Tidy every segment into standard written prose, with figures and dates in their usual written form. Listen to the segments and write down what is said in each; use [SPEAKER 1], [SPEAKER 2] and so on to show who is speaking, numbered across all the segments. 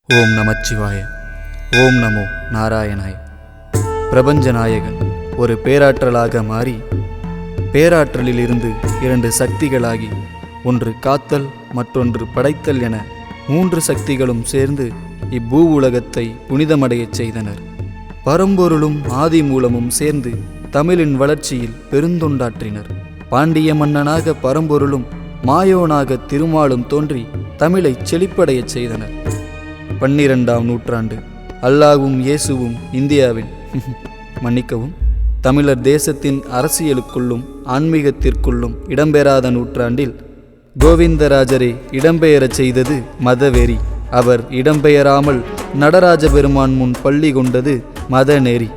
[SPEAKER 1] ஓம் நமச்சிவாய. ஓம் நமோ நாராயணாய. பிரபஞ்ச நாயகன் ஒரு பேராற்றலாக மாறி பேராற்றலில் இருந்து இரண்டு சக்திகளாகி ஒன்று காத்தல் மற்றொன்று படைத்தல் என மூன்று சக்திகளும் சேர்ந்து இப்பூ உலகத்தை புனிதமடையச் செய்தனர். பரம்பொருளும் ஆதி மூலமும் சேர்ந்து தமிழின் வளர்ச்சியில் பெருந்தொண்டாற்றினர். பாண்டிய மன்னனாக பரம்பொருளும் மாயோனாக திருமாலும் தோன்றி தமிழை செழிப்படையச் செய்தனர். 12ஆம் நூற்றாண்டு அல்லாஹ்வும் இயேசுவும் இந்தியாவில் மன்னிக்கவும் தமிழர் தேசத்தின் அரசியலுக்குள்ளும் ஆன்மீகத்திற்குள்ளும் இடம்பெறாத நூற்றாண்டில் கோவிந்தராஜரை இடம்பெயரச் செய்தது மதவெறி. அவர் இடம்பெயராமல் நடராஜ பெருமான் முன் பள்ளி கொண்டது மதநெறி.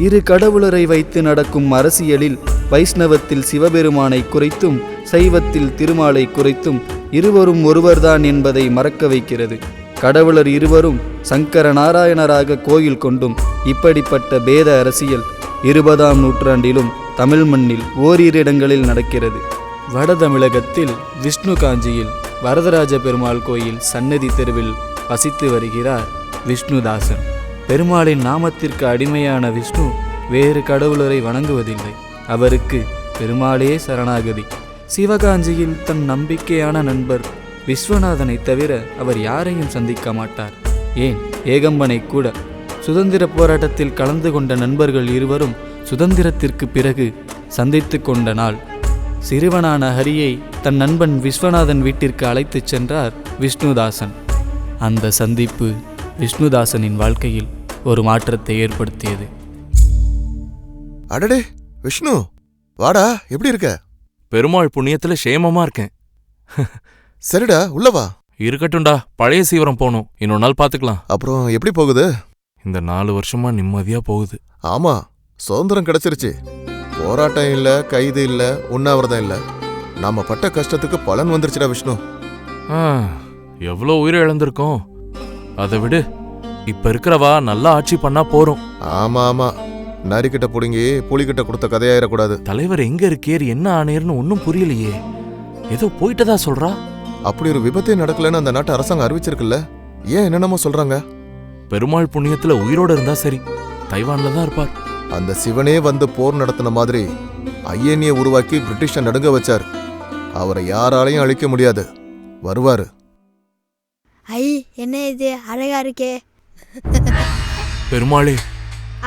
[SPEAKER 1] இரு கடவுளரை வைத்து நடக்கும் அரசியலில் வைஷ்ணவத்தில் சிவபெருமானை குறைத்தும் சைவத்தில் திருமாலை குறைத்தும் இருவரும் ஒருவர்தான் என்பதை மறக்க வைக்கிறது. கடவுளர் இருவரும் சங்கர நாராயணராக கோயில் கொண்டும் இப்படிப்பட்ட பேத அரசியல் 20ஆம் நூற்றாண்டிலும் தமிழ் மண்ணில் ஓரிரு இடங்களில் நடக்கிறது. வட தமிழகத்தில் விஷ்ணு காஞ்சியில் வரதராஜ பெருமாள் கோயில் சன்னதி தெருவில் வசித்து வருகிறார் விஷ்ணுதாசன். பெருமாளின் நாமத்திற்கு அடிமையான விஷ்ணு வேறு கடவுளரை வணங்குவதில்லை. அவருக்கு பெருமாளே சரணாகதி. சிவகாஞ்சியில் தன் நம்பிக்கையான நண்பர் விஸ்வநாதனை தவிர அவர் யாரையும் சந்திக்க மாட்டார். ஏன் ஏகம்பனை கூட. சுதந்திர போராட்டத்தில் கலந்து கொண்ட நண்பர்கள் இருவரும் சுதந்திரத்திற்கு பிறகு சந்தித்து கொண்ட நாள். சிறுவனான ஹரியை தன் நண்பன் விஸ்வநாதன் வீட்டிற்கு அழைத்துச் சென்றார் விஷ்ணுதாசன். அந்த சந்திப்பு விஷ்ணுதாசனின் வாழ்க்கையில் ஒரு மாற்றத்தை ஏற்படுத்தியது.
[SPEAKER 2] அடடே விஷ்ணு, வாடா, எப்படி இருக்க?
[SPEAKER 3] பெருமாள் புண்ணியத்துல சேமமா இருக்கேன்.
[SPEAKER 2] சரிடா, உள்ளவா.
[SPEAKER 3] இருக்கட்டும்டா, பழைய சீவரம் போகணும், இன்னொரு நாள் பாத்துக்கலாம்.
[SPEAKER 2] அப்புறம் எப்படி போகுது?
[SPEAKER 3] இந்த 4 வருஷமா நிம்மதியா போகுது.
[SPEAKER 2] ஆமா, சுதந்திரம் கிடைச்சிருச்சு. போராட்டம் இல்ல, கைது இல்ல, உண்ணாவிரதம் இல்ல. நாம பட்ட கஷ்டத்துக்கு பலன் வந்துருச்சுடா விஷ்ணு.
[SPEAKER 3] எவ்வளோ உயிரை இழந்திருக்கோம். அதை விடு, இப்ப இருக்கிறவா நல்லா ஆட்சி பண்ணா போறோம்.
[SPEAKER 2] ஆமா ஆமா, நரிக்கிட்ட புடுங்கி புலிகிட்ட கொடுத்த கதையாயிடக்கூடாது.
[SPEAKER 3] தலைவர் எங்க இருக்கேர், என்ன ஆனேர்னு ஒன்னும் புரியலையே. ஏதோ போயிட்டதா சொல்றா.
[SPEAKER 2] அப்படி ஒரு விபத்தே நடக்கலன்னு அந்த நாட்டு அரசாங்கம் அறிவிச்சிருக்குல்ல. ஏன் என்னென்னமோ சொல்றாங்க?
[SPEAKER 3] பெருமாள் புண்ணியத்துல உயிரோட இருந்தா சரி, தைவான்ல தான் இருப்பார்.
[SPEAKER 2] அந்த சிவனே வந்து போர் நடத்தின மாதிரி ஐஎன்ஏ உருவாக்கி பிரிட்டிஷை நடுங்க வச்சார். அவரை யாராலையும் அழிக்க முடியாது. வருவாரு.
[SPEAKER 4] ஐ, என்ன இது அழகா இருக்கே.
[SPEAKER 3] பெருமாளே.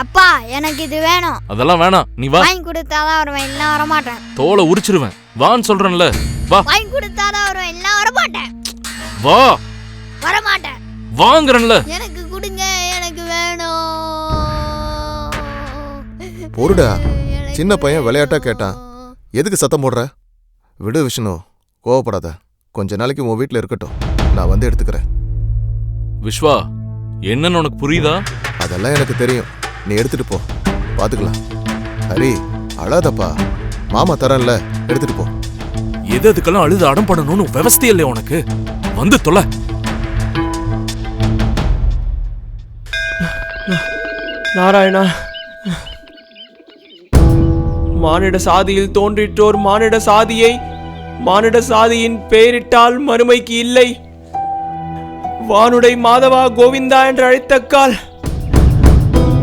[SPEAKER 4] அப்பா, எனக்கு இது வேணும்.
[SPEAKER 3] அதெல்லாம் வேணாம், நீ வா.
[SPEAKER 4] வாங்கி கொடுத்தாதான் வருவேன், இல்ல வரமாட்டேன்.
[SPEAKER 3] தோலை உரிச்சிருவேன், வான்னு சொல்றேன்ல. வா.
[SPEAKER 4] வாங்கி கொடுத்தாதான் வருவேன், இல்ல வரமாட்டேன்.
[SPEAKER 3] வா.
[SPEAKER 4] வரமாட்டேன்.
[SPEAKER 3] வாங்குறேன்ல.
[SPEAKER 4] எனக்கு கொடுங்க, எனக்கு வேணும்.
[SPEAKER 2] பொருடா, சின்ன பையன் விளையாட்டா கேட்டான். எதுக்கு சத்தம் போடுற? விடு விஷ்ணு, கோவப்படாத. கொஞ்ச நாளைக்கு உன் வீட்டுல இருக்கட்டும், நான் வந்து எடுத்துக்கிறேன்.
[SPEAKER 3] விஸ்வா, என்னன்னு உனக்கு புரியுதா?
[SPEAKER 2] அதெல்லாம் எனக்கு தெரியும், நீ எடுத்துட்டு போ, பாத்துக்கலாம். ஹரி, அழாதப்பா, மாமா தரேன்ல, எடுத்துட்டு போ.
[SPEAKER 3] எதுக்கெல்லாம் அழுது அடம் பண்ணணும்னு விவஸ்தை இல்லையா உனக்கு? வந்து தொலை.
[SPEAKER 5] நாராயணா, மானிட சாதியில் தோன்றிற்றோர் மானிட சாதியை மானிட சாதியின் பெயரிட்டால் மறுமைக்கு இல்லை. வானுடை மாதவா கோவிந்தா என்று அழைத்தக்கால்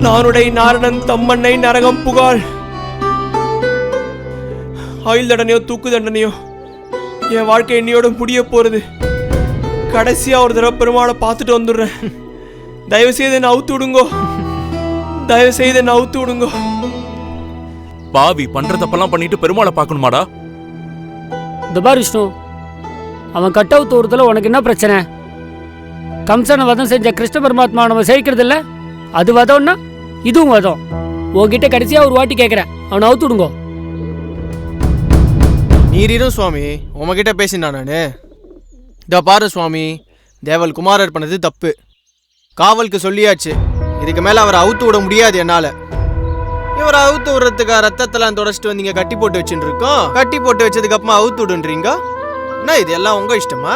[SPEAKER 5] நானுடை நாரணன் தம்மண்ணை நரகம் புகாள். ஆயுள் தண்டனையோ தூக்கு தண்டனையோ என் வாழ்க்கை என்னையோட முடிய போறது. கடைசியா ஒரு தடவை பெருமாளை பார்த்துட்டு வந்துடுறேன். தயவு செய்து என்ன அவுத்து விடுங்கோ, தயவு செய்து என்ன அவுத்து விடுங்கோ.
[SPEAKER 3] பாவி பண்ற தப்பெல்லாம் பண்ணிட்டு பெருமாளை பார்க்கணுமாடா?
[SPEAKER 6] இந்த பார் விஷ்ணு, அவன் கட்டவுத்து ஊரத்துல உனக்கு என்ன பிரச்சனை? கம்சனை வதம் செஞ்ச கிருஷ்ண பரமாத்மா நம்ம சேர்க்கிறது இல்ல? அது வதம்னா இதுவும் வதம். உங்ககிட்ட கடைசியா ஒரு வாட்டி கேட்கிறேன், அவனை அவுத்து விடுங்கோ.
[SPEAKER 5] நீரும் சுவாமி, உங்ககிட்ட பேசினா நானு. இதோ பாரு சுவாமி, தேவல் குமாரர் பண்ணது தப்பு. காவலுக்கு சொல்லியாச்சு, இதுக்கு மேல அவரை அவுத்து விட முடியாது என்னால. இவரை அவுத்து விடுறதுக்கா ரத்தத்தெல்லாம் தொடச்சிட்டு வந்தீங்க, கட்டி போட்டு வச்சுட்டு இருக்கோம். கட்டி போட்டு வச்சதுக்கு அப்புறமா அவுத்து விடுன்றீங்க. என்ன இது எல்லாம் உங்க இஷ்டமா?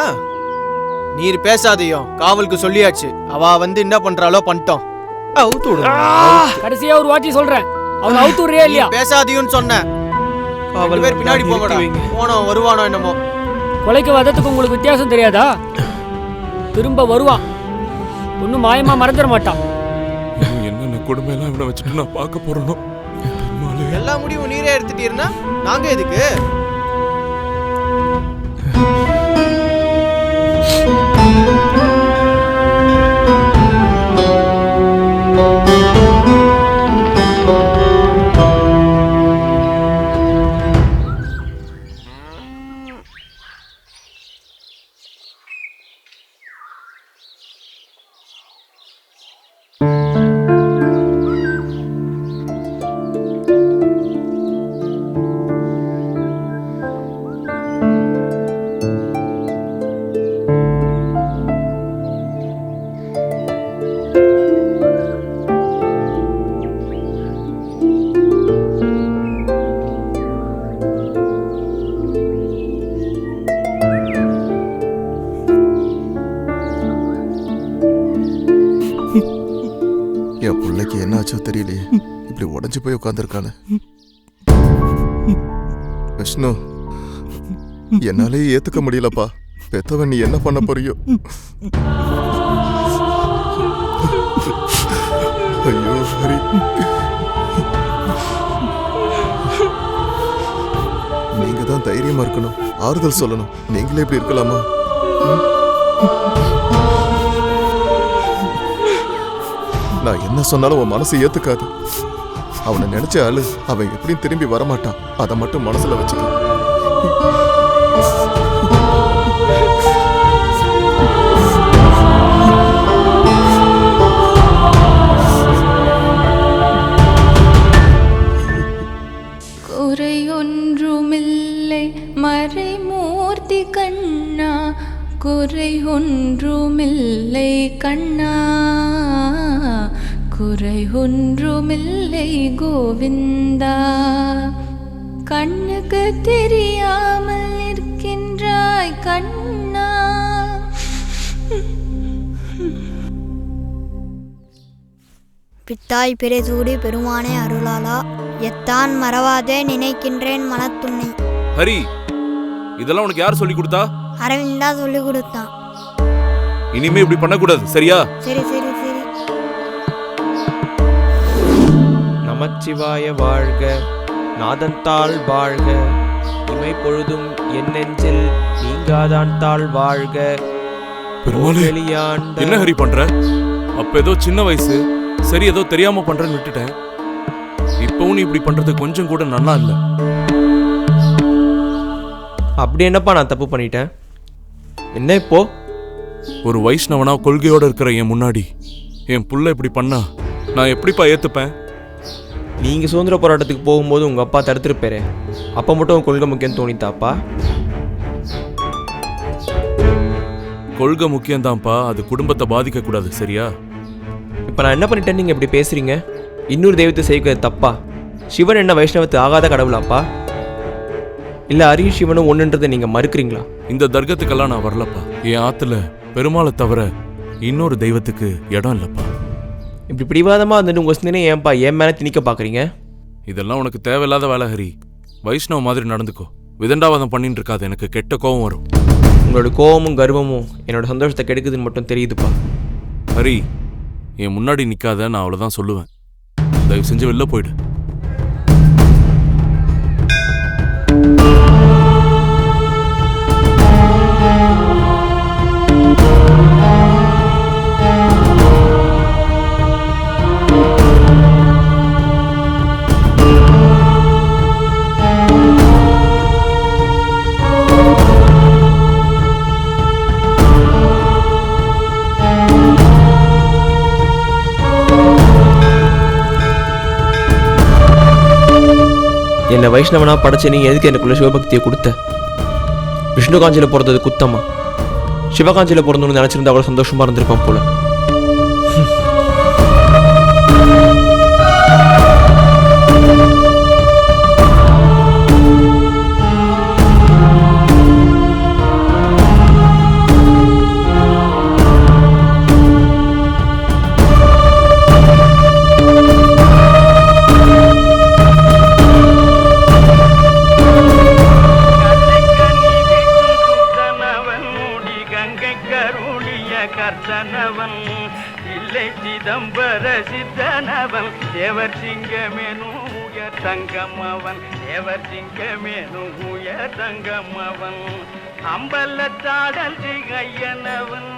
[SPEAKER 5] நீர் பேசாதையோ, காவலுக்கு சொல்லியாச்சு. அவ வந்து என்ன பண்றாளோ பண்ணிட்டோம். அவுத்து விடு.
[SPEAKER 6] கடைசியா ஒரு வாட்டி சொல்றேன், அவனை அவுத்து விடுறியா இல்லையா?
[SPEAKER 5] பேசாதையோன்னு சொன்னேன். பேர் பின்னாடி போங்கடா, போனோ வருவானோ என்னமோ.
[SPEAKER 6] கொலைக்கு வதத்துக்கு உங்களுக்கு வித்தியாசம் தெரியாதா? திரும்ப வருவான். ஒன்றும் மாயமா மறந்துட மாட்டான்.
[SPEAKER 3] இன்னும் என்னென்ன கொடுமையெல்லாம் இவனை வச்சுட்டு நான் பார்க்க போறேனோ. பெருமாளே.
[SPEAKER 5] எல்லா முடிவும் நீரே எடுத்துட்டீர்னா நாங்க எதுக்கு?
[SPEAKER 2] என் பிள்ளைக்கு என்ன ஆச்சோ தெரியலையே, இப்படி உடஞ்சு போய் உட்காந்துருக்கானே. விஷ்ணு, என்னாலே ஏத்துக்க முடியலப்பா. பெத்தவன் நீ என்ன பண்ண போறியோ? ஐயோ ஹரி, நீங்க தான் தைரியமா இருக்கணும், ஆறுதல் சொல்லணும். நீங்களே இப்படி இருக்கலாமா? நான் என்ன சொன்னாலும் உன் மனசு ஏத்துக்காது. அவனை நினைச்ச ஆளு அவன் எப்படியும் திரும்பி வரமாட்டான். அதை மட்டும் மனசுல வச்சுக்க.
[SPEAKER 7] குறையொன்றுமில்லை மறைமூர்த்தி கண்ணா, குறை ஒன்றுமில்லை கண்ணா, குறை ஒன்றுமில்லை கோவிந்தா. கண்ணுக்கு தெரியாமல் இருக்கின்றாய் கண்ணா.
[SPEAKER 4] பித்தாய் பிறைசூடி பெருமானே அருளாளா, எத்தான் மறவாதே நினைக்கின்றேன் மனத்துணை.
[SPEAKER 3] ஹரி, இதெல்லாம் உனக்கு யார் சொல்லி கொடுத்தா?
[SPEAKER 4] அரவிந்தா சொல்லி கொடுத்தான்.
[SPEAKER 3] இனிமே இப்படி பண்ணக்கூடாது, சரியா?
[SPEAKER 4] சரி சரி சரி.
[SPEAKER 5] நமச்சிவாய வாழ்க, நாதன் தாள் வாழ்க, இமை பொழுதும் என் நெஞ்சில் நீங்காதான் தாள் வாழ்க.
[SPEAKER 3] பெருமாளே, என்ன ஹரி பண்ற? அப்ப ஏதோ சின்ன வயசு, சரி ஏதோ தெரியாம பண்றேன்னு விட்டுட்டேன். இப்பவும் நீ இப்படி பண்றது கொஞ்சம் கூட நல்லா இல்ல.
[SPEAKER 5] அப்படி என்னப்பா நான் தப்பு பண்ணிட்டேன்? என்ன இப்போ?
[SPEAKER 3] ஒரு வைஷ்ணவனா கொள்கையோட இருக்கிற என் முன்னாடி என் புள்ள இப்படி பண்ணா நான் எப்படிப்பா ஏத்துப்பேன்?
[SPEAKER 5] நீங்க சுதந்திர போராட்டத்துக்கு போகும்போது உங்க அப்பா தடுத்துருப்பாரு. அப்ப மட்டும் உங்க கொள்கை முக்கியம் தோணித்தாப்பா?
[SPEAKER 3] கொள்கை முக்கியம்தான்ப்பா, அது குடும்பத்தை பாதிக்க கூடாது, சரியா?
[SPEAKER 5] இப்ப நான் என்ன பண்ணிட்டேன்னு நீங்க இப்படி பேசுறீங்க? இன்னொரு தெய்வத்தை செய்கிறது தப்பா? சிவன் என்ன வைஷ்ணவத்து ஆகாத கடவுளாப்பா? இல்ல அரியும் சிவனும் ஒண்ணுன்றதை நீங்க மறுக்கிறீங்களா?
[SPEAKER 3] இந்த தர்க்கத்துக்கெல்லாம் நான் வரலப்பா. என் ஆத்துல பெருமாளை தவிர இன்னொரு தெய்வத்துக்கு இடம் இல்லப்பா.
[SPEAKER 5] இப்படி பிடிவாதமா வந்துட்டு உங்க சிந்தனை ஏன்பா என் மேல திணிக்க பாக்குறீங்க?
[SPEAKER 3] இதெல்லாம் உனக்கு தேவையில்லாத வேலை ஹரி. வைஷ்ணவ மாதிரி நடந்துக்கோ. விதண்டாவாதம் பண்ணிட்டு இருக்காது, எனக்கு கெட்ட கோபம் வரும்.
[SPEAKER 5] உங்களோட கோபமும் கர்வமும் என்னோட சந்தோஷத்தை கெடுக்குதுன்னு மட்டும் தெரியுதுப்பா.
[SPEAKER 3] ஹரி, என் முன்னாடி நிக்காத, நான் அவ்வளவுதான் சொல்லுவேன். தயவு செஞ்சு வெளில போயிடு.
[SPEAKER 5] என்னை வைஷ்ணவனா படைச்சு நீ எதுக்கு எனக்குள்ள சிவபக்தியை கொடுத்த? விஷ்ணு காஞ்சியில் பிறந்தது குத்தமா? சிவகாஞ்சியில் பிறந்தோன்னு நினைச்சிருந்தா அவ்வளோ சந்தோஷமா இருந்திருப்பான் போல.
[SPEAKER 8] பார்த்தனவன் இல்லை சிதம்பர சித்தனவன் தேவர் சிங்கமேனும் உயர் தங்கம் அவன் தேவர் சிங்கமேனும் உயர் தங்கம் அவன் அம்பலத்தாடல் திகையனவன்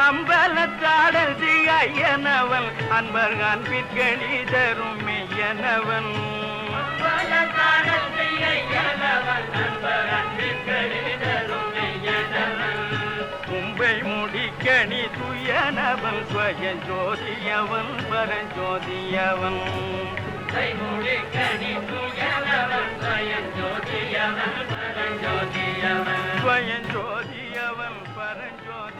[SPEAKER 8] அம்பலத்தாடல் திகையனவன் அன்பர் அன்பிற்கணி தரும் மெய்யனவன் கும்பை முடிக்கணி துயனவன் ஸ்வயம் ஜோதியவன் பரஞ்சோதியவன் ஸ்வயம் ஜோதியவன் பரஞ்சோதியவன்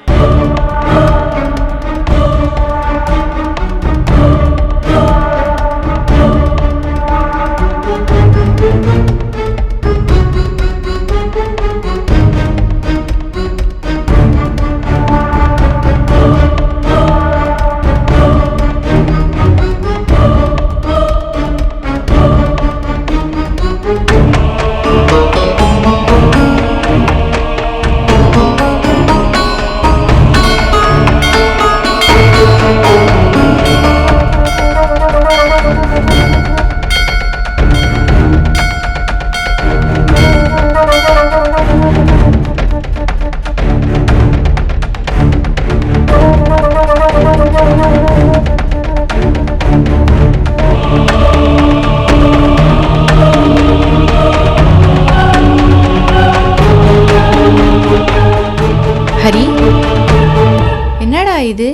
[SPEAKER 7] ஹரி, என்னடா இது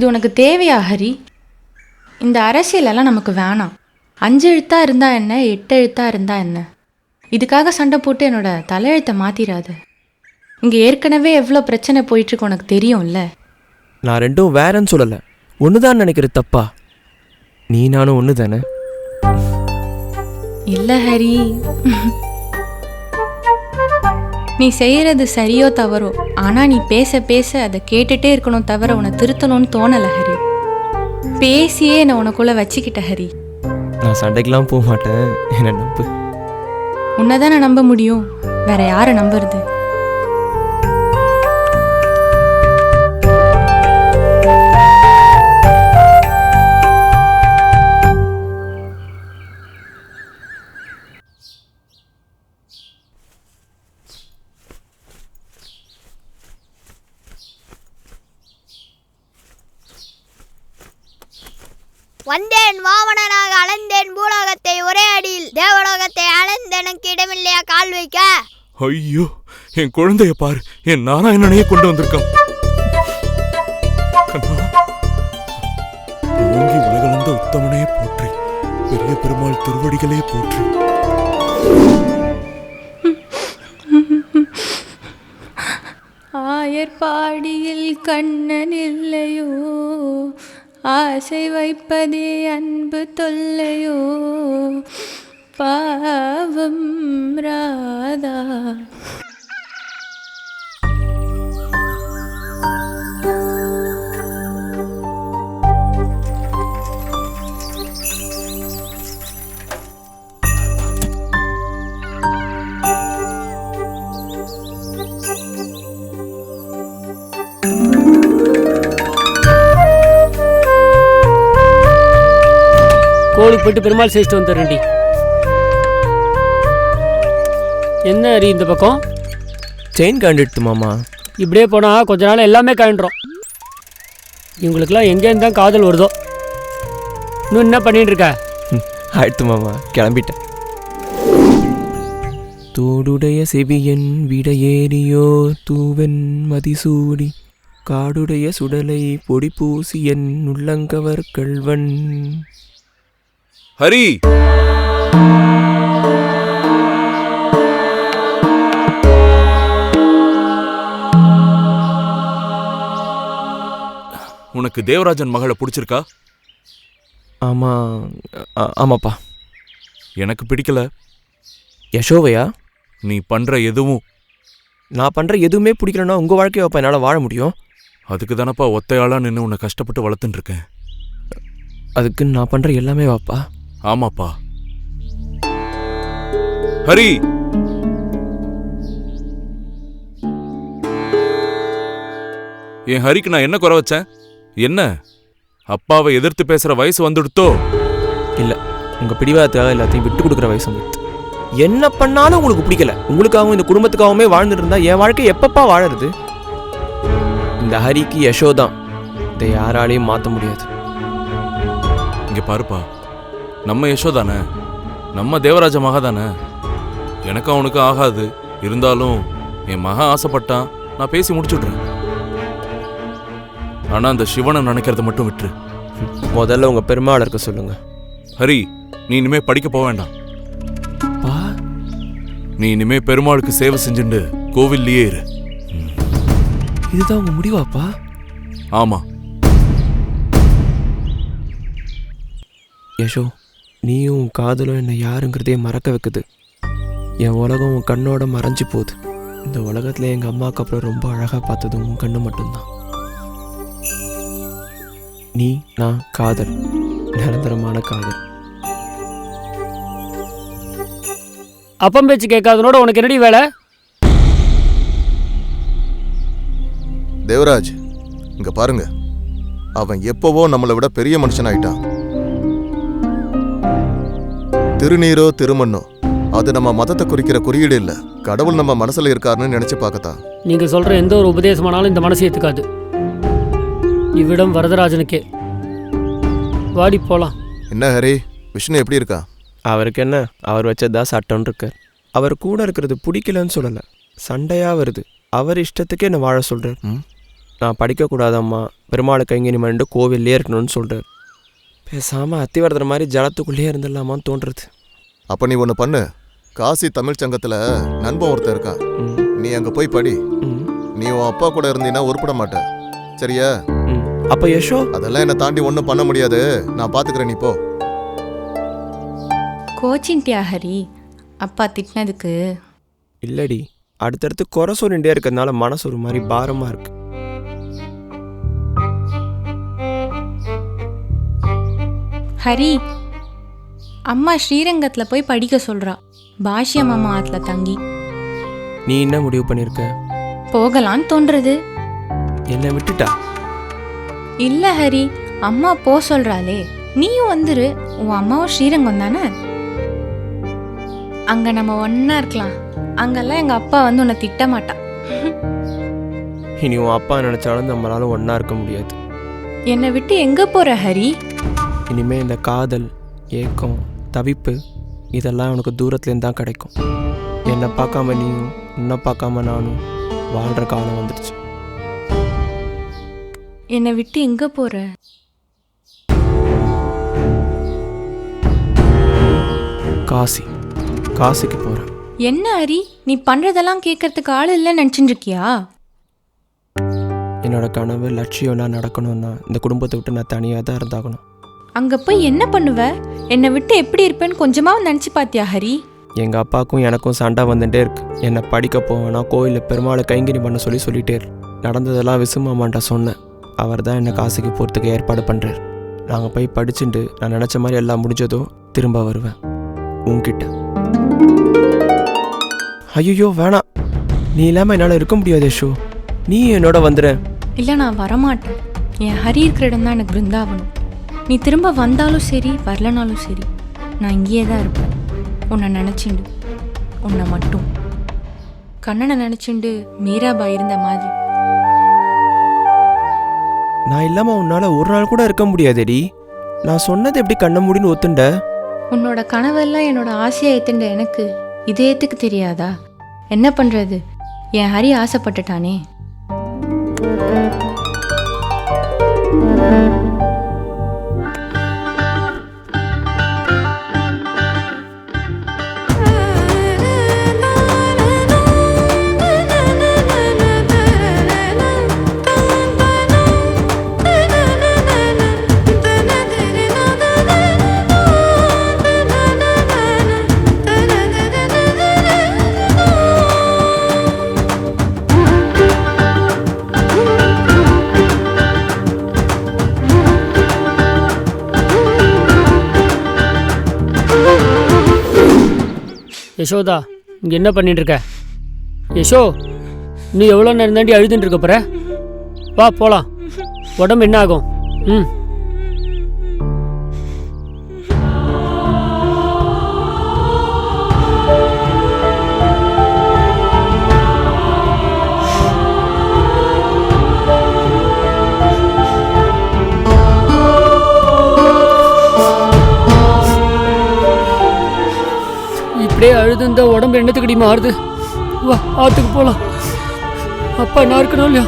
[SPEAKER 7] உனக்கு தேவையா ஹரி? இந்த அரசியலெல்லாம் நமக்கு வேணாம். 5 எழுத்தா இருந்தா என்ன, 8 எழுத்தா இருந்தா என்ன? இதுக்காக சண்டை போட்டு என்னோட தலையெழுத்தை மாத்திராத. இங்கே ஏற்கனவே எவ்வளோ பிரச்சனை போயிட்டுருக்கு உனக்கு தெரியும்ல.
[SPEAKER 9] நான் ரெண்டும் வேறன்னு சொல்லலை, ஒன்று தான் நினைக்கிற தப்பா? நீ நானும் ஒன்று தானே?
[SPEAKER 7] இல்லை ஹரி, நீ செய்கிறது சரியோ தவறோ, ஆனால் நீ பேச பேச அதை கேட்டுட்டே இருக்கணும் தவிர உன்னை திருத்தணும்னு தோணலை ஹரி. பேசியே என்னை உனக்குள்ளே வச்சுக்கிட்ட ஹரி.
[SPEAKER 9] நான் சண்டைக்கெல்லாம் போக மாட்டேன், என்ன நம்பு.
[SPEAKER 7] உன்னை தான் நான் நம்ப முடியும், வேற யாரை நம்புறது?
[SPEAKER 4] வந்தேன் வாமனனாக அளந்தேன் பூலோகத்தை ஒரே அடியில் தேவலோகத்தை அளந்து எனக்கு இடமில்லையா கால் வைக்க?
[SPEAKER 3] ஐயோ, என் குழந்தைய பாரு, என் நாராயணனையே கொண்டு வந்திருக்கான். ஓங்கி உலகளந்த உத்தமனே போற்றி, பெரிய பெருமாள் திருவடிகளே போற்றி.
[SPEAKER 7] ஆயர்பாடியில் கண்ணன் இல்லையோ, ஆசை வைப்பதே அன்பு தொல்லையோ, பாவம் ராதா.
[SPEAKER 6] கோவிலுக்கு போயிட்டு பெருமாள் சேஷ்டு வந்துடுறேன்டி. என்ன ஹரி இந்த பக்கம்?
[SPEAKER 9] செயின் காண்டிடுத்து மாமா.
[SPEAKER 6] இப்படியே போனால் கொஞ்ச நாள் எல்லாமே காயின்றோம். இவங்களுக்கெல்லாம் எங்கேருந்து தான் காதல் வருதோ. இன்னும் என்ன பண்ணிட்டு இருக்க?
[SPEAKER 9] ஆயிடுத்து மாமா, கிளம்பிட்டேன். தோடுடைய செவியன் விடையேறியோ தூவன் மதிசூடி, காடுடைய சுடலை பொடி பூசியன் உள்ளங்கவர் கள்வன்.
[SPEAKER 3] ஹரி, உனக்கு தேவராஜன் மகளை பிடிச்சிருக்கா?
[SPEAKER 9] ஆமாப்பா.
[SPEAKER 3] எனக்கு பிடிக்கல.
[SPEAKER 9] யசோவையா?
[SPEAKER 3] நீ பண்ற எதுவும்.
[SPEAKER 9] நான் பண்ற எதுவுமே பிடிக்கலன்னா உங்க வாழ்க்கையை அப்பா என்னால் வாழ முடியும்?
[SPEAKER 3] அதுக்கு தானப்பா ஒத்தையாளா நின்று உன்னை கஷ்டப்பட்டு வளர்த்துட்டு இருக்கேன்.
[SPEAKER 9] அதுக்கு நான் பண்ற எல்லாமே வாப்பா.
[SPEAKER 3] ஆமாப்பா. ஹரி, என் ஹரிக்கு நான் என்ன குறை வச்சேன்? என்ன அப்பாவை எதிர்த்து பேசுற வயசு வந்துடுத்தோ?
[SPEAKER 9] இல்லை, உங்கள் பிடிவாதத்துக்காக எல்லாத்தையும் விட்டு கொடுக்குற வயசு வந்துடுது. என்ன பண்ணாலும் உங்களுக்கு பிடிக்கல. உங்களுக்காகவும் இந்த குடும்பத்துக்காகவுமே வாழ்ந்துட்டு இருந்தா என் வாழ்க்கை எப்பப்பா வாழறது? இந்த ஹரிக்கு யசோதான், இதை யாராலையும் மாற்ற முடியாது.
[SPEAKER 3] இங்க பாருப்பா, நம்ம யசோதானே, நம்ம தேவராஜ மகா தானே. எனக்கு அவனுக்கு ஆகாது. இருந்தாலும் என் மகா ஆசைப்பட்டான், நான் பேசி முடிச்சுடுறேன். ஆனா அந்த சிவனை நினைக்கிறத மட்டும் விட்டுரு.
[SPEAKER 9] முதல்ல உங்கள் பெருமாள் இருக்க சொல்லுங்க.
[SPEAKER 3] ஹரி, நீ இனிமே படிக்க போக வேண்டாம்.
[SPEAKER 9] பா,
[SPEAKER 3] நீ இனிமே பெருமாளுக்கு சேவை செஞ்சுண்டு கோவில்லையே இரு.
[SPEAKER 9] இதுதான் உங்கள் முடிவாப்பா?
[SPEAKER 3] ஆமா.
[SPEAKER 9] யசோ, நீயும் உன் காதலும் என்னை யாருங்கிறதே மறக்க வைக்குது. என் உலகம் உன் கண்ணோட மறைஞ்சு போகுது. இந்த உலகத்தில் எங்கள் அம்மாவுக்கு அப்புறம் ரொம்ப அழகாக பார்த்ததும் உன் கண்ணு மட்டும்தான். நீ, நான், காதல், நிரந்தரமான காதல்.
[SPEAKER 6] அப்பம் பேச்சு கேட்காதனோட உனக்கு என்னடி வேலை?
[SPEAKER 2] தேவராஜ், இங்க பாருங்க, அவன் எப்பவோ நம்மளை விட பெரிய மனுஷனாயிட்டான். திருநீரோ திருமண்ணோ அது நம்ம மதத்தை குறிக்கிற குறியீடு இல்ல. கடவுள் நம்ம மனசுல இருக்காருன்னு நினைச்சு பார்க்கத்தான்.
[SPEAKER 6] நீங்க சொல்ற எந்த ஒரு உபதேசமானாலும் இந்த மனசு ஏத்துக்காது. இவ்விடம் வரதராஜனுக்கே. வாடி போலாம்.
[SPEAKER 2] என்ன ஹரி, விஷ்ணு எப்படி இருக்கா?
[SPEAKER 9] அவருக்கு என்ன, அவர் வச்சதா சட்டம்னு இருக்கார். அவர் கூட இருக்கிறது பிடிக்கலன்னு சொல்லலை, சண்டையாக வருது. அவர் இஷ்டத்துக்கு என்ன வாழ சொல்கிறார். நான் படிக்கக்கூடாதம்மா, பெருமாளை கைங்கனி மண்டு கோவில்லே இருக்கணும்னு சொல்கிறார். பேசாமல் அத்திவரதர் மாதிரி ஜலத்துக்குள்ளேயே இருந்துடலாமான்னு தோன்றுறது.
[SPEAKER 2] அப்ப நீ ஒன்று பண்ணு, காசி தமிழ் சங்கத்துல நண்பன் ஒருத்தர் இருக்கான், நீ அங்க போய் படி. நீ உன் அப்பா கூட இருந்தீன்னா உருப்பட மாட்ட, சரியா?
[SPEAKER 9] அப்ப யசோ?
[SPEAKER 2] அதெல்லாம் என்ன தாண்டி ஒன்றும் பண்ண முடியாது, நான் பாத்துக்கிறேன், நீ போ.
[SPEAKER 7] கோச்சின்ட்டியா ஹரி? அப்பா திட்டினதுக்கு?
[SPEAKER 9] இல்லடி, அடுத்தடுத்து குறை சொல்லிகிட்டே இருக்கிறதுனால மனசு ஒரு மாதிரி பாரமா இருக்கு.
[SPEAKER 7] ஹரி, அம்மா ஸ்ரீரங்கத்தில் போய் படிக்க சொல்றா, பாஷ்யம் அம்மா ஆத்துல தங்கி.
[SPEAKER 9] நீ என்ன முடிவு பண்ணிருக்க?
[SPEAKER 7] போகலான்னு தோன்றது.
[SPEAKER 9] என்னை விட்டுட்டா?
[SPEAKER 7] இல்ல ஹரி, அம்மா போ சொல்றாளே, நீயும் வந்துரு. உன் அம்மாவும் ஸ்ரீரங்கம் தானே, அங்க நம்ம ஒன்னா இருக்கலாம். அங்கெல்லாம் எங்க அப்பா வந்து உன்னை திட்ட மாட்டான்.
[SPEAKER 9] இனி உன் அப்பா நினைச்சாலும் நம்மளால ஒன்னா இருக்க முடியாது.
[SPEAKER 7] என்னை விட்டு எங்க போற ஹரி?
[SPEAKER 9] இனிமே இந்த காதல், ஏக்கம், தவிப்பு இதெல்லாம் உனக்கு தூரத்துலேருந்து தான் கிடைக்கும். என்னை பார்க்காம நீயும், உன்னை பார்க்காம நானும் வாழ்கிற காலம் வந்துடுச்சு.
[SPEAKER 7] என்னை விட்டு எங்க போற?
[SPEAKER 9] காசிக்கு போகிறேன்.
[SPEAKER 7] என்ன ஹரி, நீ பண்றதெல்லாம் கேட்கறதுக்கு ஆள் இல்லைன்னு நினச்சிட்டு இருக்கியா?
[SPEAKER 9] என்னோட கனவு லட்சியம்லாம் நடக்கணும்னா இந்த குடும்பத்தை விட்டு நான் தனியாக தான் இருந்தாகணும்.
[SPEAKER 7] அங்க போய் என்ன பண்ணுவ? என்னை விட்டு எப்படி இருப்பேன்னு கொஞ்சமாவும் நினச்சி பார்த்தியா ஹரி?
[SPEAKER 9] எங்கள் அப்பாவுக்கும் எனக்கும் சண்டை வந்துட்டே இருக்கு. என்னை படிக்க போவேன்னா கோயிலில் பெருமாளை கைங்கரி பண்ண சொல்லிட்டே இருக்கு. நடந்ததெல்லாம் விசுமாமான்ட்ட சொன்னேன். அவர் தான் என்னை காசிக்கு போகிறதுக்கு ஏற்பாடு பண்ணுறார். நாங்கள் போய் படிச்சுட்டு நான் நினச்ச மாதிரி எல்லாம் முடிஞ்சதும் திரும்ப வருவேன் உன்கிட்ட. ஐயோ வேணாம், நீ இல்லாமல் என்னால் இருக்க முடியாது யசோ. நீ என்னோட வந்துடு.
[SPEAKER 7] இல்லை, நான் வரமாட்டேன். என் ஹரி இருக்கிற இடம் தான் எனக்கு பிருந்தாவனம். நீ திரும்ப வந்தாலும் சரி, வரலனாலும் சரி, நான் இங்கேயே தான் இருப்பேன். உன்னை நினச்சிண்டு, உன்னை மட்டும். கண்ணனை நினச்சிண்டு மீராபாய் இருந்த மாதிரி.
[SPEAKER 9] நான் இல்லாமல் உன்னால் ஒரு நாள் கூட இருக்க முடியாதேடி. நான் சொன்னது எப்படி கண்ண முடின்னு ஒத்துண்ட?
[SPEAKER 7] உன்னோட கனவெல்லாம் என்னோட ஆசையை ஏத்துண்ட எனக்கு இதயத்துக்கு தெரியாதா? என்ன பண்ணுறது, என் ஹரி ஆசைப்பட்டுட்டானே.
[SPEAKER 6] யசோதா, இங்கே என்ன பண்ணிட்டு இருக்க? யசோ, நீ எவ்வளோ நேரம் தாண்டி அழுதுன்னு இருக்க போற? வா போலாம். உடம்பு என்ன ஆகும்? ம். இப்படியே அழுது இந்த உடம்பு என்னத்துக்கடி மாறுது? வா ஆத்துக்கு போலாம். அப்பா என்ன இருக்கணும் இல்லையா?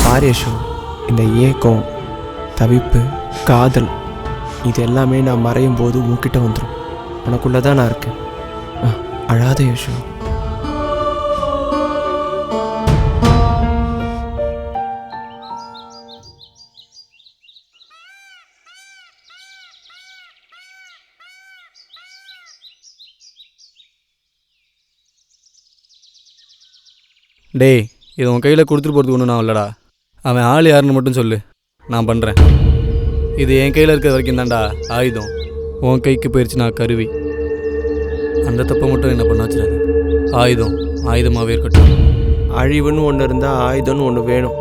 [SPEAKER 9] பாரேஷோ, இந்த ஏக்கம், தவிப்பு, காதல் இது எல்லாமே நான் மறையும் போது உன்கிட்ட வந்துடும். உனக்குள்ளே தான் நான் இருக்கேன். அழாத யேசு.
[SPEAKER 1] டேய், இது உன் கையில் கொடுத்துட்டு போகிறதுக்கு ஒன்றும் நான் இல்லைடா. அவன் ஆள் யாருன்னு மட்டும் சொல்லு, நான் பண்ணுறேன். இது என் கையில் இருக்கிற வரைக்கும் தான்டா ஆயுதம். உன் கைக்கு போயிடுச்சு நான் கருவி. அந்த தப்பை மட்டும் என்ன பண்ண வச்சுறாரு. ஆயுதமாகவே இருக்கட்டும்.
[SPEAKER 9] அழிவுன்னு ஒன்று இருந்தால் ஆயுதம்னு ஒன்று வேணும்.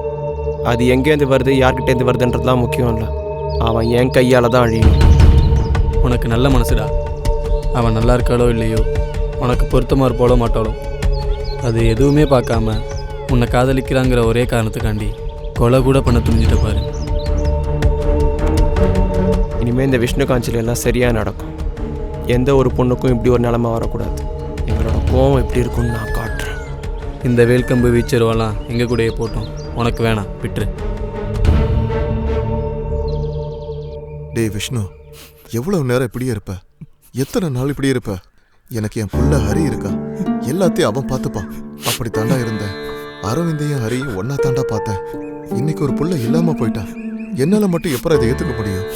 [SPEAKER 9] அது எங்கேருந்து வருது, யார்கிட்டேருந்து வருதுன்றதுலாம் முக்கியம் இல்லை. அவன் என் கையால் தான் அழியும்.
[SPEAKER 1] உனக்கு நல்ல மனசுடா. அவன் நல்லா இருக்காளோ இல்லையோ, உனக்கு பொருத்தமாக இருப்பாளோ மாட்டாளோ, அது எதுவுமே பார்க்காம உன்னை காதலிக்கிறாங்கிற ஒரே காரணத்துக்காண்டி கொலை கூட பண்ண துணிஞ்சிட்ட பாரு.
[SPEAKER 9] இனிமேல் இந்த விஷ்ணு காஞ்சில எல்லாம் சரியாக நடக்கும். எந்த ஒரு பொண்ணுக்கும் இப்படி ஒரு நிலைமை வரக்கூடாது. எங்களோட கோவம் எப்படி இருக்குன்னு நான் காட்டுறேன்.
[SPEAKER 1] இந்த வேல்கம்பு வீச்சருவெல்லாம் எங்கள் கூடயே போட்டோம். உனக்கு வேணாம், விட்டுரு.
[SPEAKER 2] டேய் விஷ்ணு, எவ்வளவு நேரம் இப்படியே இருப்ப? எத்தனை நாள் இப்படியே இருப்ப? எனக்கு என் புள்ள ஹரி இருக்கா, எல்லாத்தையும் அவன் பார்த்துப்பான். அப்படி தாண்டா இருந்தேன். அரவிந்தையும் ஹரியும் ஒன்னா தாண்டா பார்த்தேன். இன்னைக்கு ஒரு புள்ள இல்லாம போயிட்டான். என்னால மட்டும் எப்பறம் இதை ஏத்துக்க முடியும்?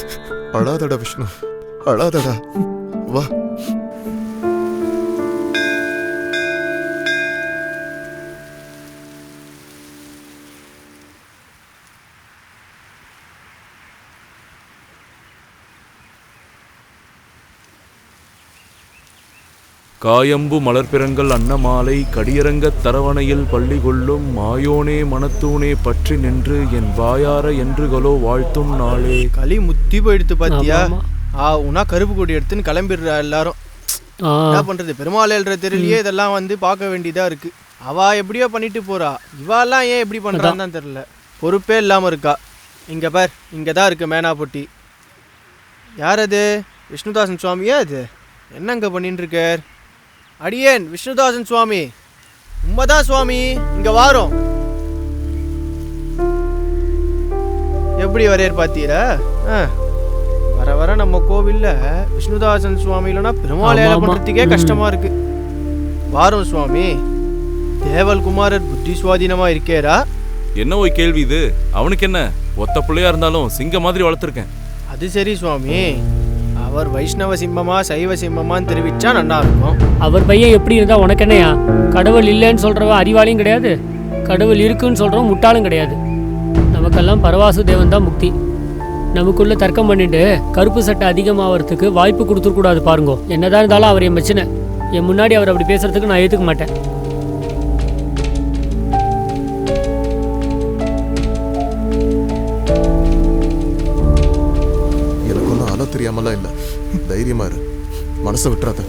[SPEAKER 2] அழாதடா விஷ்ணு, அழாதடா. வா.
[SPEAKER 3] காயம்பு மலர்பிறங்கள் அன்னமாலை கடியரங்கத் தரவணையில் பள்ளி கொள்ளும் மாயோனே மனத்தூனே பற்றி நின்று என் வாயார என்றுகளோ வாழ்த்தும் நாளே.
[SPEAKER 5] களி முத்தி போயிடுத்து பாத்தியா? உனா கருப்பு கொடி எடுத்துன்னு கிளம்பிடுறா எல்லாரும். என்ன பண்றது, பெருமாள் எழுற தெருலயே இதெல்லாம் வந்து பார்க்க வேண்டியதா இருக்கு. அவ எப்படியோ பண்ணிட்டு போறா, இவாலாம் ஏன் எப்படி பண்றான்னு தான் தெரியல. பொறுப்பே இல்லாம இருக்கா. இங்க பார், இங்கதான் இருக்கு மேனா பொட்டி. யார் அது? விஷ்ணுதாசன் சுவாமியா? அது என்னங்க பண்ணிட்டு இருக்கார்? அடியேன் விஷ்ணுதாசன் சுவாமி. உண்மைதான் சுவாமி, இங்க வாரோம். எப்படி வரையர் பாத்தீரா? வர வர நம்ம கோவில்ல விஷ்ணுதாசன் சுவாமி இல்லைன்னா பெருமாள் ஏழை பண்றதுக்கே கஷ்டமா இருக்கு. வாரோம் சுவாமி. தேவல் குமாரர் புத்தி சுவாதீனமா இருக்கேரா?
[SPEAKER 3] என்ன ஒரு கேள்வி இது? அவனுக்கு என்ன, ஒத்த பிள்ளையா இருந்தாலும் சிங்க மாதிரி வளர்த்துருக்கேன்.
[SPEAKER 5] அது சரி சுவாமி, அவர் வைஷ்ணவ சிம்மமா சைவ சிம்மமான்னு தெரிவிச்சா நல்லா இருக்கும்.
[SPEAKER 6] அவர் பையன் எப்படி இருந்தா உனக்கு என்னையா? கடவுள் இல்லைன்னு சொல்றவன் அறிவாளியும் கிடையாது, கடவுள் இருக்குன்னு சொல்றவன் முட்டாளும் கிடையாது. நமக்கெல்லாம் பரவாசு தேவன் தான் முக்தி. நமக்குள்ள தர்க்கம் பண்ணிட்டு கருப்பு சட்டை அதிகமாகறதுக்கு வாய்ப்பு கொடுத்துடக்கூடாது பாருங்கோ. என்னதான் இருந்தாலும் அவர் என் மச்சினை. என் முன்னாடி அவர் அப்படி பேசுறதுக்கு நான் ஏற்றுக்க மாட்டேன்.
[SPEAKER 2] எனக்கு ஒன்றும் அல தெரியாமலாம் இல்லை. தைரியமா இரு, மனசை விட்டுறாத.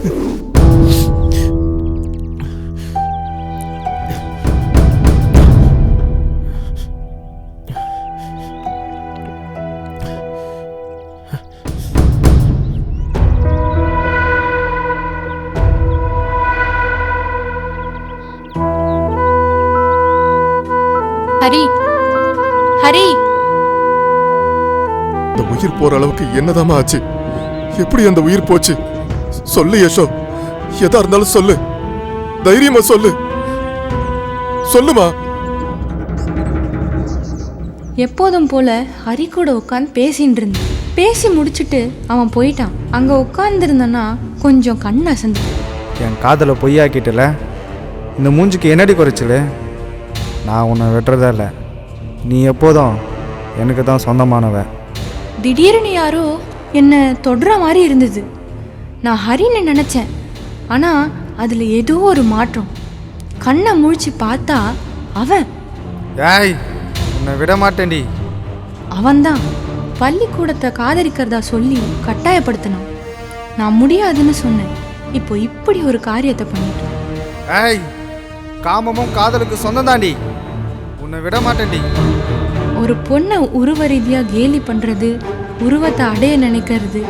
[SPEAKER 7] ஹரி, ஹரி,
[SPEAKER 2] இந்த உயிர் போற அளவுக்கு என்னதாமா ஆச்சு? எப்படி அந்த உயிர் போச்சு? சொல்லு யசோ, எதா இருந்தாலும் சொல்லு, தைரியமா சொல்லு, சொல்லுமா.
[SPEAKER 7] எப்போதும் போல ஹரி கூட உட்காந்து பேசின்னு இருந்தேன். பேசி முடிச்சுட்டு அவன் போயிட்டான். அங்கே உட்காந்துருந்தனா கொஞ்சம் கண் அசந்து.
[SPEAKER 10] என் காதலை பொய்யாக்கிட்டல, இந்த மூஞ்சிக்கு என்னடி குறைச்சல? நான் உன்னை வெட்டுறதா இல்லை. நீ எப்போதும் எனக்கு தான் சொந்தமானவன்.
[SPEAKER 7] திடீர்னு யாரோ என்னை தொடுற மாதிரி இருந்தது. நான் ஹரின்னு நினச்சேன். ஆனால் அதில் ஏதோ ஒரு மாற்றம். கண்ணை முழிச்சு பார்த்தா அவன்.
[SPEAKER 10] ஏய், உன்னை விட மாட்டேன்டி.
[SPEAKER 7] அவன்தான் பள்ளிக்கூடத்தை காதலிக்கிறதா சொல்லி கட்டாயப்படுத்தினான். நான் முடியாதுன்னு சொன்னேன். இப்போ இப்படி ஒரு காரியத்தை பண்ணிட்டேன்.
[SPEAKER 10] ஏய், காமமும் காதலுக்கு சொந்தம் தாண்டி. உன்னை விட மாட்டேன்டி.
[SPEAKER 7] ஒரு பொண்ணை உருவ ரீதியாக கேலி பண்ணுறது, உருவத்தை அடைய நினைக்கிறது,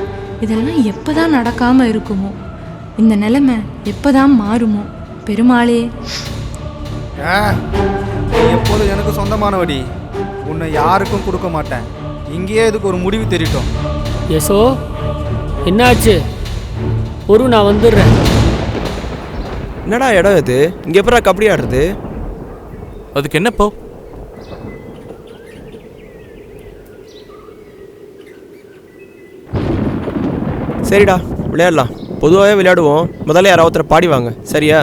[SPEAKER 7] இதெல்லாம் எப்போ தான் நடக்காமல் இருக்குமோ? இந்த நிலைமை எப்போ தான் மாறுமோ? பெருமாளே,
[SPEAKER 10] நீ எப்போதும் எனக்கு சொந்தமானவடி. உன்னை யாருக்கும் கொடுக்க மாட்டேன். இங்கேயே இதுக்கு ஒரு முடிவு தெரியட்டும்.
[SPEAKER 6] யசோ, என்னாச்சு? நான் வந்துடுறேன்.
[SPEAKER 9] என்னடா இடம் இது? இங்கே எப்படா கபடி ஆடுறது?
[SPEAKER 3] அதுக்கு என்னப்போ?
[SPEAKER 9] சரிடா, விளையாடலாம். பொதுவாகவே விளையாடுவோம். முதல்ல யாராவது ஒருத்தரை பாடி வாங்க, சரியா?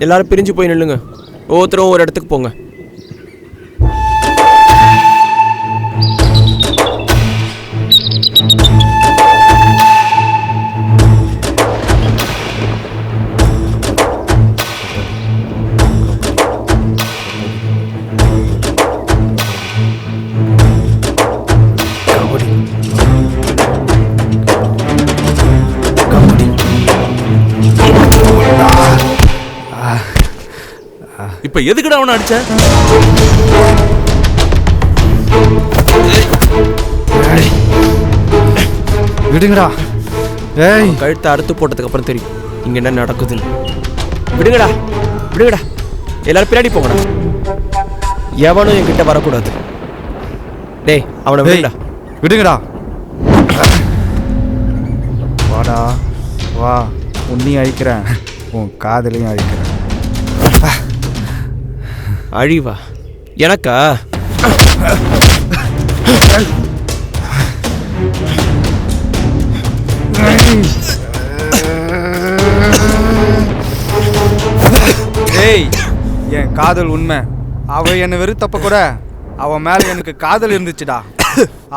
[SPEAKER 9] எல்லாரும் பிரிஞ்சு போய் நில்லுங்க. ஒவ்வொருத்தரும் ஒரு இடத்துக்கு போங்க.
[SPEAKER 3] இப்ப எதுக்குடா அவனை அடிச்ச?
[SPEAKER 10] விடுங்கடா. ஏய்,
[SPEAKER 9] கழுத்தை அறுத்து போட்டதுக்கு அப்புறம் தெரியும் இங்க என்ன நடக்குதுன்னு. விடுங்கடா, விடுங்கடா. எல்லாரும் பின்னாடி போங்கடா. எவனும் என்கிட்ட வரக்கூடாது. டேய், அவனை விடுங்கடா.
[SPEAKER 10] விடுங்கடா. வாடா, வா. உன்னையும் அழிக்கிறேன், உன் காதலையும் அழிக்கிறேன்.
[SPEAKER 9] அழிவா? எனக்கா?
[SPEAKER 10] ஏய், என் காதல் உண்மை. அவ என்னை வெறுத்தப்ப கூட அவன் மேல எனக்கு காதல் இருந்துச்சுடா.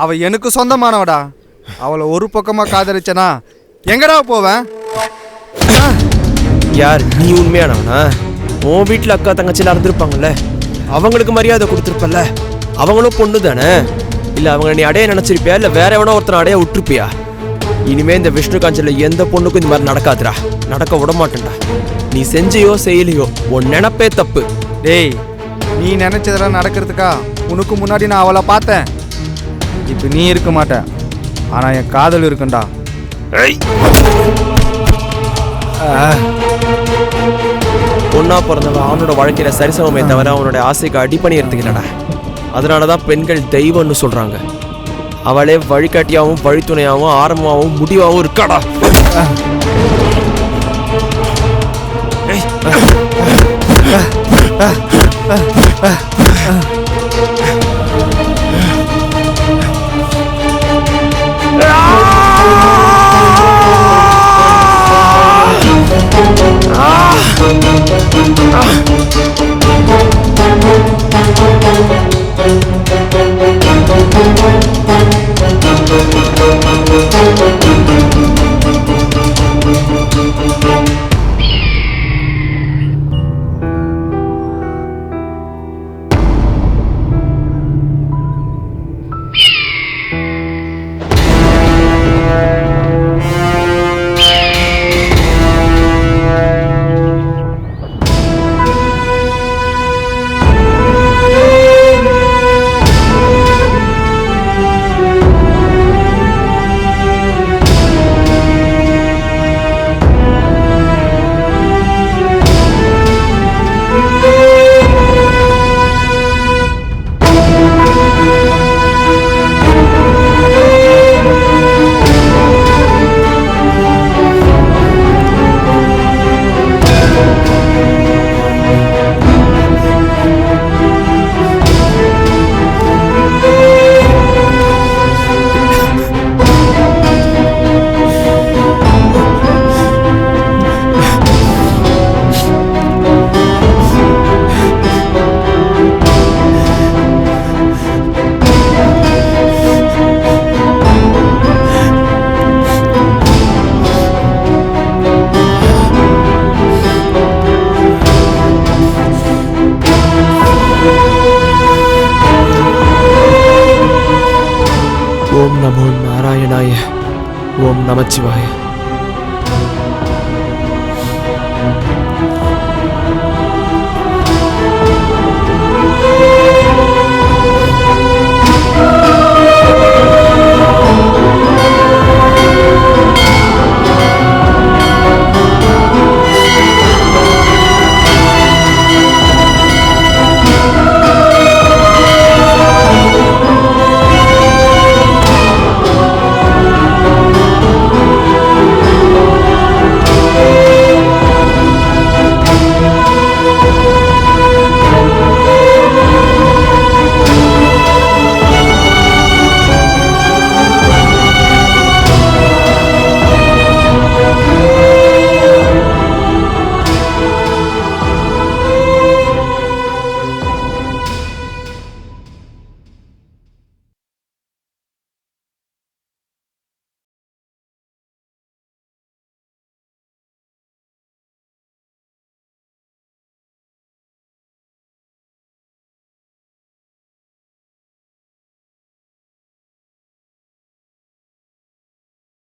[SPEAKER 10] அவ எனக்கு சொந்தமானவடா. அவளை ஒரு பக்கமா காதலிச்சனா எங்கடா போவேன்?
[SPEAKER 9] யார் நீ? உண்மையானவனா? உன் வீட்டில் அக்கா தங்கச்சிலாம் இருந்திருப்பாங்கல்ல, அவங்களுக்கு மரியாதை கொடுத்துருப்பல்ல. அவங்களும் பொண்ணு தானே? இல்லை அவங்க நீ அடைய நினச்சிருப்பியா, இல்லை வேற எவனோ ஒருத்தனை அடைய விட்டுருப்பியா? இனிமே இந்த விஷ்ணு காஞ்சலில் எந்த பொண்ணுக்கும் இந்த மாதிரி நடக்காதுடா. நடக்க விட மாட்டேன்டா. நீ செஞ்சையோ செய்யலையோ உன் நினப்பே தப்பு.
[SPEAKER 10] டேய், நீ நினைச்சதெல்லாம் நடக்கிறதுக்கா உனக்கு முன்னாடி நான் அவளை பார்த்தேன். இப்போ நீ இருக்க மாட்ட, ஆனால் என் காதல் இருக்குண்டா.
[SPEAKER 9] பொண்ணா பிறந்தவன் அவனோட வாழ்க்கையில சரிசமமே தவிர அவனோட ஆசைக்கு அடிப்பணியறதுக்கு இல்லடா. அதனாலதான் பெண்கள் தெய்வம்னு சொல்றாங்க. அவளே வழிகாட்டியாவும் வழித்துணையாவும் ஆரம்பமாகவும் முடிவாகவும் இருக்காடா. நமோ நாராயணாய. ஓம் நமச்சிவாய.